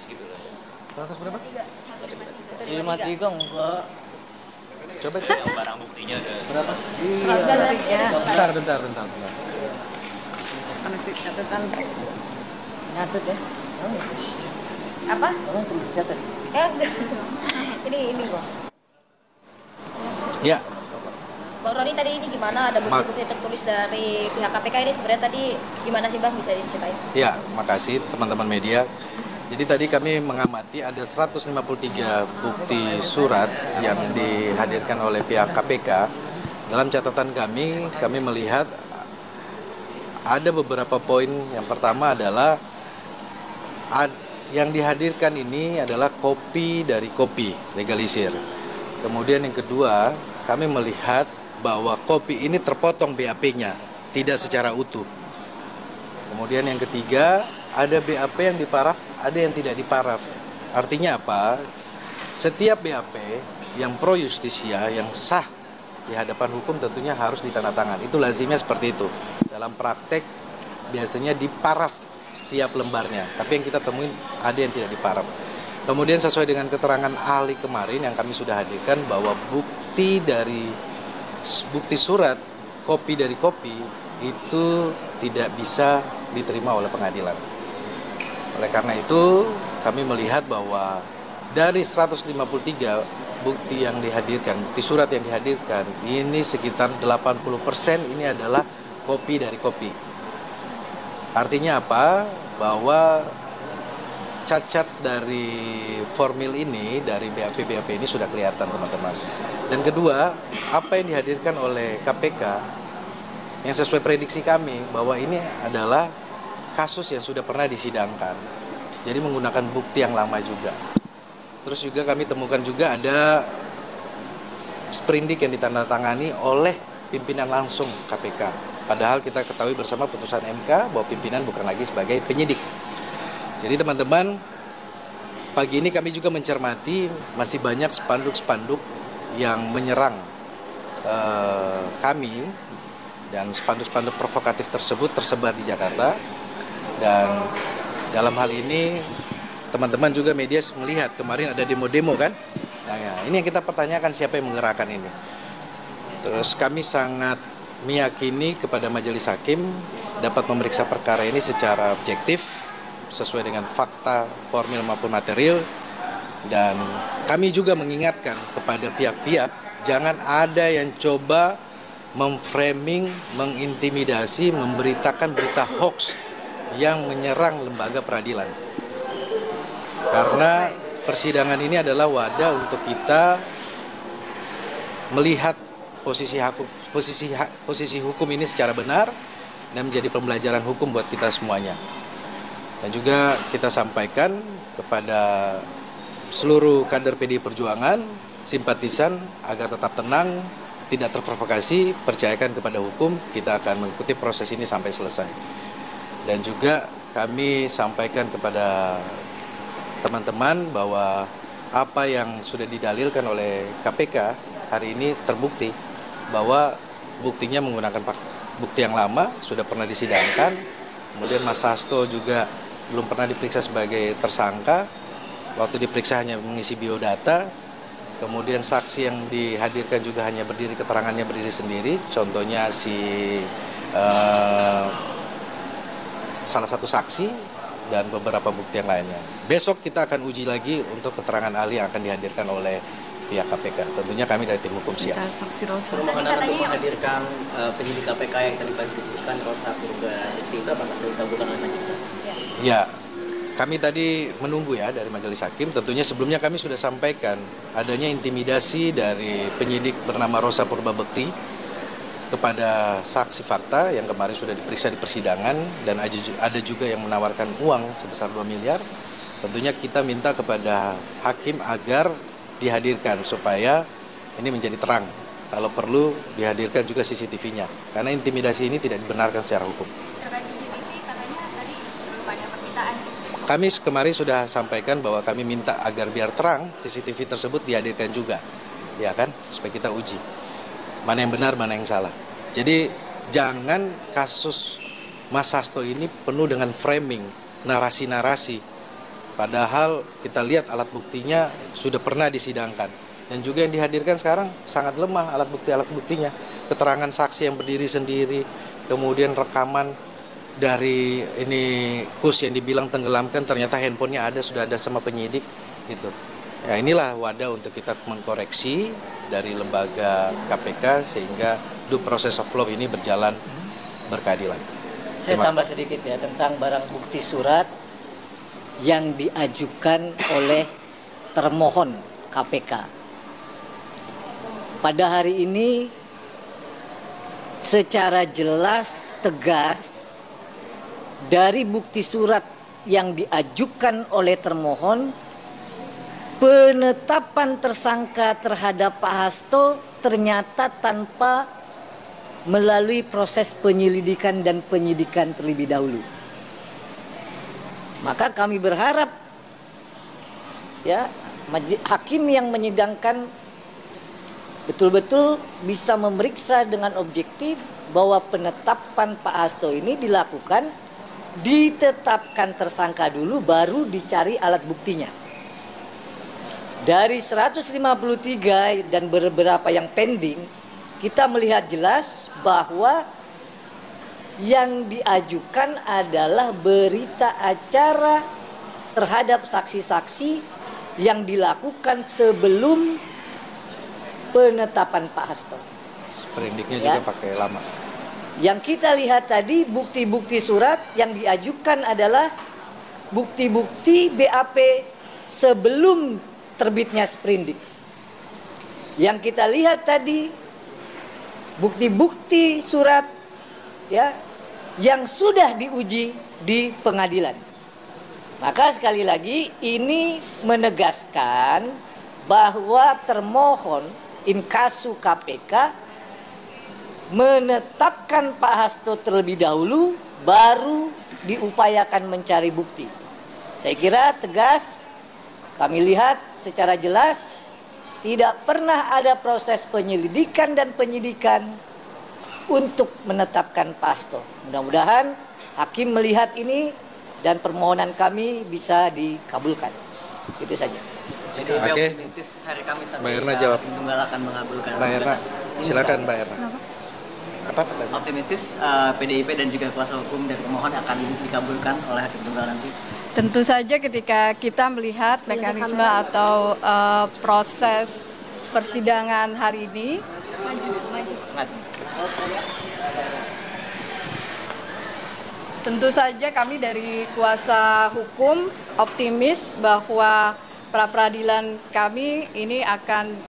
gitu lah. 100 berapa? 153 enggak. Coba cek. Yang barang buktinya ada Berapa? Iya. Bentar. Kan sih catatan. Nyatet ya. Apa? Orang perlu catat. Ini kok. Ya, Bang Roni tadi ini gimana? Ada bukti-bukti tertulis dari pihak KPK ini sebenarnya tadi gimana sih Bang, bisa diceritain? ya, makasih teman-teman media. Jadi tadi kami mengamati ada 153 bukti surat yang dihadirkan oleh pihak KPK. Dalam catatan kami melihat ada beberapa poin. Yang pertama adalah yang dihadirkan ini adalah kopi dari kopi legalisir. Kemudian yang kedua, kami melihat bahwa kopi ini terpotong BAP-nya, tidak secara utuh. Kemudian yang ketiga, ada BAP yang diparaf, ada yang tidak diparaf. Artinya apa? Setiap BAP yang pro justisia, yang sah di hadapan hukum tentunya harus ditandatangan. Itu lazimnya seperti itu. Dalam praktek biasanya diparaf setiap lembarnya, tapi yang kita temuin ada yang tidak diparaf. Kemudian sesuai dengan keterangan ahli kemarin yang kami sudah hadirkan bahwa bukti surat kopi dari kopi itu tidak bisa diterima oleh pengadilan. Oleh karena itu kami melihat bahwa dari 153 bukti yang dihadirkan, bukti surat yang dihadirkan, ini sekitar 80% ini adalah kopi dari kopi. Artinya apa? Bahwa cacat dari formil ini, dari BAP ini sudah kelihatan teman-teman. Dan kedua, apa yang dihadirkan oleh KPK yang sesuai prediksi kami bahwa ini adalah kasus yang sudah pernah disidangkan. Jadi menggunakan bukti yang lama juga. Terus juga kami temukan juga ada sprindik yang ditandatangani oleh pimpinan langsung KPK. Padahal kita ketahui bersama putusan MK bahwa pimpinan bukan lagi sebagai penyidik. Jadi teman-teman, pagi ini kami juga mencermati masih banyak spanduk-spanduk yang menyerang kami, dan spanduk-spanduk provokatif tersebut tersebar di Jakarta. Dan dalam hal ini teman-teman juga media melihat kemarin ada demo-demo kan. Nah, ya, ini yang kita pertanyakan, siapa yang menggerakkan ini. Terus kami sangat meyakini kepada majelis hakim dapat memeriksa perkara ini secara objektif sesuai dengan fakta, formil maupun material. Dan kami juga mengingatkan kepada pihak-pihak jangan ada yang coba memframing, mengintimidasi, memberitakan berita hoax yang menyerang lembaga peradilan. Karena persidangan ini adalah wadah untuk kita melihat posisi hukum ini secara benar dan menjadi pembelajaran hukum buat kita semuanya. Dan juga kita sampaikan kepada seluruh kader PDI Perjuangan, simpatisan agar tetap tenang, tidak terprovokasi, percayakan kepada hukum, kita akan mengikuti proses ini sampai selesai. Dan juga kami sampaikan kepada teman-teman bahwa apa yang sudah didalilkan oleh KPK hari ini terbukti bahwa buktinya menggunakan bukti yang lama, sudah pernah disidangkan. Kemudian Mas Hasto juga belum pernah diperiksa sebagai tersangka, waktu diperiksa hanya mengisi biodata. Kemudian saksi yang dihadirkan juga hanya keterangannya berdiri sendiri, contohnya salah satu saksi dan beberapa bukti yang lainnya. Besok kita akan uji lagi untuk keterangan ahli yang akan dihadirkan oleh pihak KPK. Tentunya kami dari tim hukum siap. Mengenai untuk menghadirkan penyidik KPK yang tadi disebutkan Rosa Purba itu apakah sudah dikabulkan oleh majelis? Ya, kami tadi menunggu ya dari majelis hakim. Tentunya sebelumnya kami sudah sampaikan adanya intimidasi dari penyidik bernama Rosa Purba Bekti kepada saksi fakta yang kemarin sudah diperiksa di persidangan, dan ada juga yang menawarkan uang sebesar 2 miliar. Tentunya kita minta kepada hakim agar dihadirkan supaya ini menjadi terang. Kalau perlu dihadirkan juga CCTV-nya, karena intimidasi ini tidak dibenarkan secara hukum. Kami kemarin sudah sampaikan bahwa kami minta agar biar terang CCTV tersebut dihadirkan juga, ya kan, supaya kita uji mana yang benar, mana yang salah. Jadi jangan kasus Mas Hasto ini penuh dengan framing, narasi-narasi Padahal kita lihat alat buktinya sudah pernah disidangkan. Dan juga yang dihadirkan sekarang sangat lemah alat buktinya. Keterangan saksi yang berdiri sendiri, kemudian rekaman dari ini bus yang dibilang tenggelamkan, ternyata handphonenya sudah ada sama penyidik gitu. Ya inilah wadah untuk kita mengkoreksi dari lembaga KPK sehingga due process of law ini berjalan berkeadilan. Saya tambah sedikit ya tentang barang bukti surat yang diajukan oleh termohon KPK. Pada hari ini secara jelas, tegas, dari bukti surat yang diajukan oleh termohon, penetapan tersangka terhadap Pak Hasto ternyata tanpa melalui proses penyelidikan dan penyidikan terlebih dahulu. Maka kami berharap ya hakim yang menyidangkan betul-betul bisa memeriksa dengan objektif bahwa penetapan Pak Hasto ini dilakukan, ditetapkan tersangka dulu baru dicari alat buktinya. Dari 153 dan beberapa yang pending, kita melihat jelas bahwa yang diajukan adalah berita acara terhadap saksi-saksi yang dilakukan sebelum penetapan Pak Hasto. Sprindiknya Ya. juga pakai lama. Yang kita lihat tadi bukti-bukti surat yang diajukan adalah bukti-bukti BAP sebelum terbitnya sprindik. Yang kita lihat tadi bukti-bukti surat ya yang sudah diuji di pengadilan. Maka sekali lagi ini menegaskan bahwa termohon inkasu KPK menetapkan Pak Hasto terlebih dahulu baru diupayakan mencari bukti. Saya kira tegas, kami lihat secara jelas tidak pernah ada proses penyelidikan dan penyidikan untuk menetapkan Pak Hasto. Mudah-mudahan hakim melihat ini dan permohonan kami bisa dikabulkan. Itu saja. Jadi Oke. optimistis hari Kamis nanti Mbak Erna jawab. Hakim Tunggal akan mengabulkan. Mbak Erna, silakan Mbak Erna. Apa pertanyaan? Optimistis PDIP dan juga kuasa hukum dari pemohon akan dikabulkan oleh Hakim Tunggal nanti. Tentu saja ketika kita melihat mekanisme atau proses persidangan hari ini, tentu saja kami dari kuasa hukum optimis bahwa pra peradilan kami ini akan